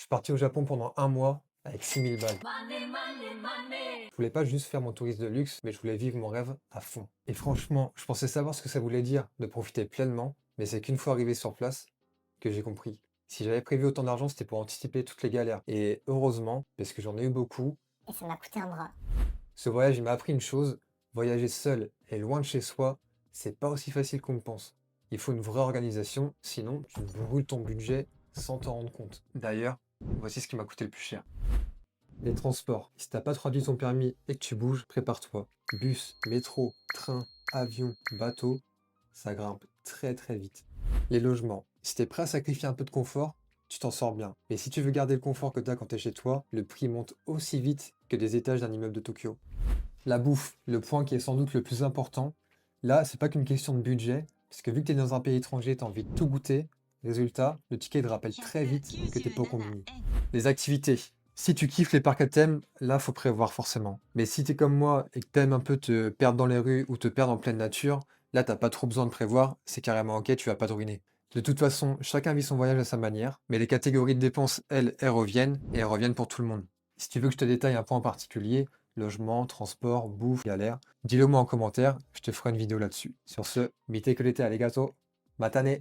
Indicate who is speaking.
Speaker 1: Je suis parti au Japon pendant un mois avec 6000 balles. Je voulais pas juste faire mon tourisme de luxe, mais je voulais vivre mon rêve à fond. Et franchement, je pensais savoir ce que ça voulait dire de profiter pleinement, mais c'est qu'une fois arrivé sur place que j'ai compris. Si j'avais prévu autant d'argent, c'était pour anticiper toutes les galères. Et heureusement, parce que j'en ai eu beaucoup,
Speaker 2: Et ça m'a coûté un bras.
Speaker 1: ce voyage il m'a appris une chose, voyager seul et loin de chez soi, c'est pas aussi facile qu'on le pense. Il faut une vraie organisation, sinon tu brûles ton budget sans t'en rendre compte. D'ailleurs, voici ce qui m'a coûté le plus cher. Les transports. Si t'as pas traduit ton permis et que tu bouges, prépare-toi. Bus, métro, train, avion, bateau, ça grimpe très très vite. Les logements. Si t'es prêt à sacrifier un peu de confort, tu t'en sors bien. Mais si tu veux garder le confort que t'as quand t'es chez toi, le prix monte aussi vite que des étages d'un immeuble de Tokyo. La bouffe, le point qui est sans doute le plus important. Là, c'est pas qu'une question de budget, parce que vu que t'es dans un pays étranger, t'as envie de tout goûter. Résultat, le ticket te rappelle très vite que t'es pas au combini. Les activités. Si tu kiffes les parcs à thème, là, faut prévoir forcément. Mais si t'es comme moi et que t'aimes un peu te perdre dans les rues ou te perdre en pleine nature, là, t'as pas trop besoin de prévoir, c'est carrément ok, tu vas pas te ruiner. De toute façon, chacun vit son voyage à sa manière, mais les catégories de dépenses, elles reviennent, et elles reviennent pour tout le monde. Si tu veux que je te détaille un point en particulier, logement, transport, bouffe, galère, dis-le moi en commentaire, je te ferai une vidéo là-dessus. Sur ce, mite que l'été, alligato, matane!